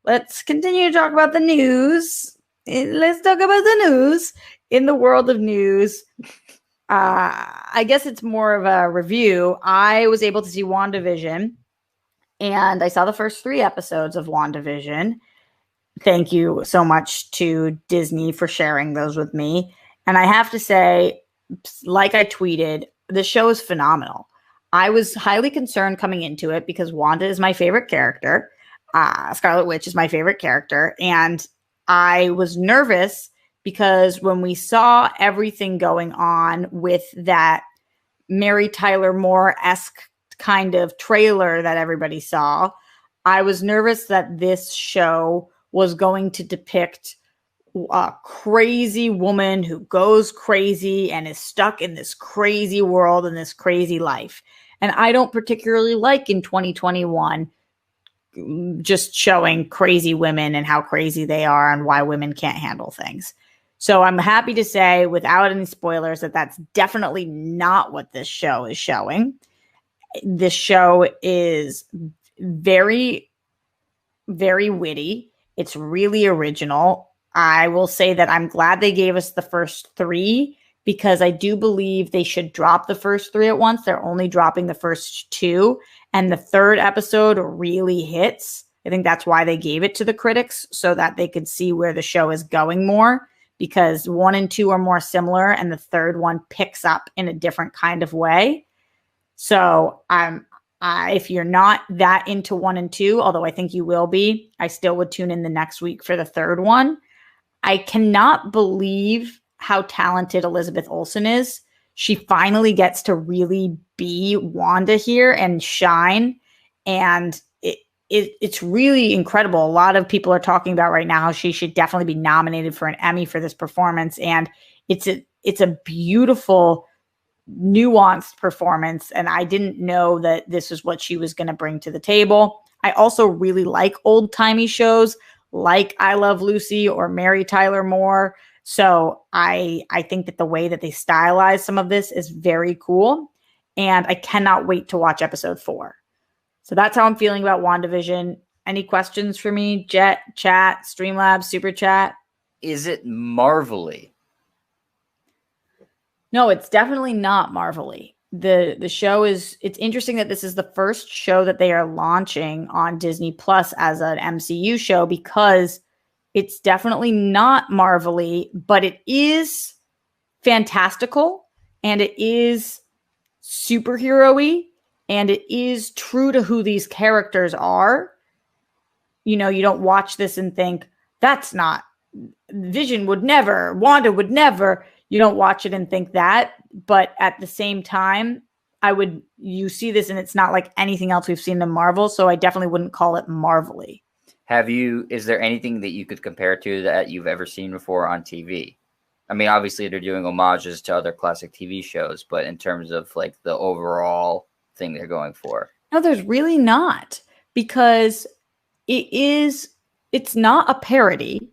let's continue to talk about the news. Let's talk about the news. In the world of news, I guess it's more of a review. I was able to see WandaVision, and I saw the first 3 episodes of WandaVision. Thank you so much to Disney for sharing those with me. And I have to say, like I tweeted, the show is phenomenal. I was highly concerned coming into it because Wanda is my favorite character. Scarlet Witch is my favorite character. And I was nervous because when we saw everything going on with that Mary Tyler Moore-esque kind of trailer that everybody saw, I was nervous that this show was going to depict a crazy woman who goes crazy and is stuck in this crazy world and this crazy life. And I don't particularly like in 2021 just showing crazy women and how crazy they are and why women can't handle things. So I'm happy to say, without any spoilers, that that's definitely not what this show is showing. This show is very, very witty. It's really original. I will say that I'm glad they gave us the first 3 because I do believe they should drop the first 3 at once. They're only dropping the first 2, and the 3rd episode really hits. I think that's why they gave it to the critics, so that they could see where the show is going more, because 1 and 2 are more similar and the 3rd one picks up in a different kind of way. So if you're not that into 1 and 2, although I think you will be, I still would tune in the next week for the 3rd one. I cannot believe how talented Elizabeth Olsen is. She finally gets to really be Wanda here and shine. And it's really incredible. A lot of people are talking about right now how she should definitely be nominated for an Emmy for this performance. And it's a beautiful, nuanced performance, and I didn't know that this is what she was going to bring to the table. I also really like old-timey shows like I Love Lucy or Mary Tyler Moore. So I think that the way that they stylize some of this is very cool, and I cannot wait to watch episode 4. So that's how I'm feeling about WandaVision. Any questions for me? Jet, chat, Streamlabs, Super Chat? Is it Marvel-y? No, it's definitely not Marvel-y. The show is, it's interesting that this is the first show that they are launching on Disney Plus as an MCU show, because it's definitely not Marvel-y, but it is fantastical and it is superhero-y and it is true to who these characters are. You know, you don't watch this and think, that's not, Vision would never, Wanda would never. You don't watch it and think that, but at the same time, you see this and it's not like anything else we've seen in Marvel, so I definitely wouldn't call it Marvel-y. Is there anything that you could compare to that you've ever seen before on TV? I mean, obviously they're doing homages to other classic TV shows, but in terms of like the overall thing they're going for. No, there's really not, because it's not a parody,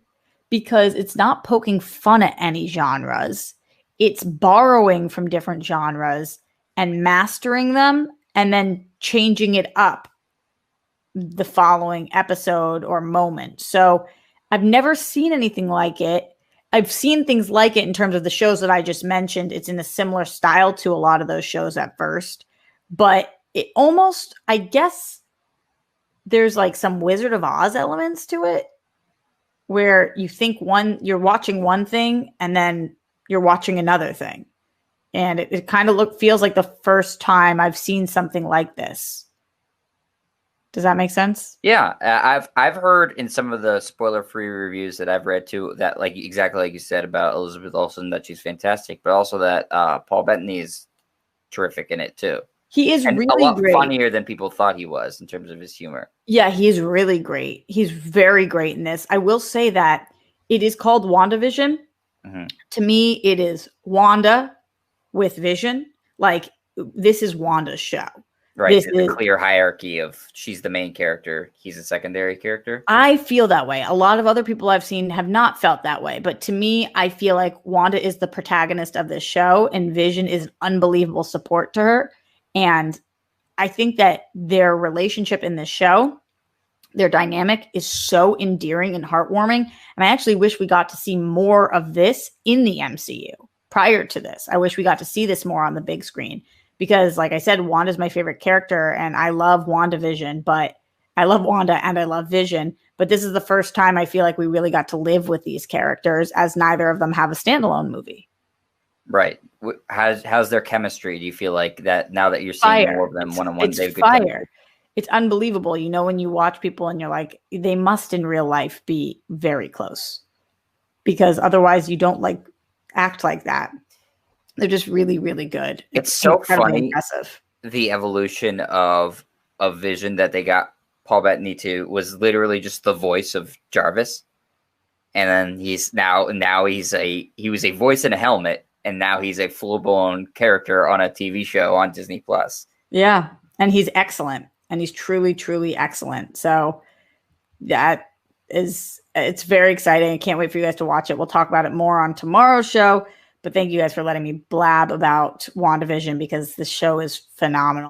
because it's not poking fun at any genres. It's borrowing from different genres and mastering them and then changing it up the following episode or moment. So I've never seen anything like it. I've seen things like it in terms of the shows that I just mentioned. It's in a similar style to a lot of those shows at first, but it almost, I guess there's like some Wizard of Oz elements to it, where you think you're watching one thing and then you're watching another thing. And it kind of feels like the first time I've seen something like this. Does that make sense? Yeah, I've heard in some of the spoiler-free reviews that I've read too, that like exactly like you said about Elizabeth Olsen, that she's fantastic, but also that Paul Bettany is terrific in it too. He is and really a lot great. Funnier than people thought he was in terms of his humor. Yeah, he's really great. He's very great in this. I will say that it is called WandaVision. Mm-hmm. To me, it is Wanda with Vision. Like, this is Wanda's show. Right. There's a clear hierarchy of she's the main character, he's a secondary character. I feel that way. A lot of other people I've seen have not felt that way. But to me, I feel like Wanda is the protagonist of this show and Vision is an unbelievable support to her. And I think that their relationship in this show Their dynamic is so endearing and heartwarming. And I actually wish we got to see more of this in the MCU prior to this. I wish we got to see this more on the big screen because, like I said, Wanda's my favorite character and I love WandaVision, but I love Wanda and I love Vision. But this is the first time I feel like we really got to live with these characters as neither of them have a standalone movie. Right. How's their chemistry? Do you feel like that now that you're seeing more of them one-on-one? It's fire. It's unbelievable. You know, when you watch people and you're like, they must in real life be very close because otherwise you don't like act like that. They're just really, really good. It's so funny. Impressive. The evolution of Vision that they got Paul Bettany to was literally just the voice of Jarvis. And then he was a voice in a helmet. And now he's a full-blown character on a TV show on Disney Plus. Yeah. And he's excellent. And he's truly, truly excellent. So it's very exciting. I can't wait for you guys to watch it. We'll talk about it more on tomorrow's show. But thank you guys for letting me blab about WandaVision because this show is phenomenal.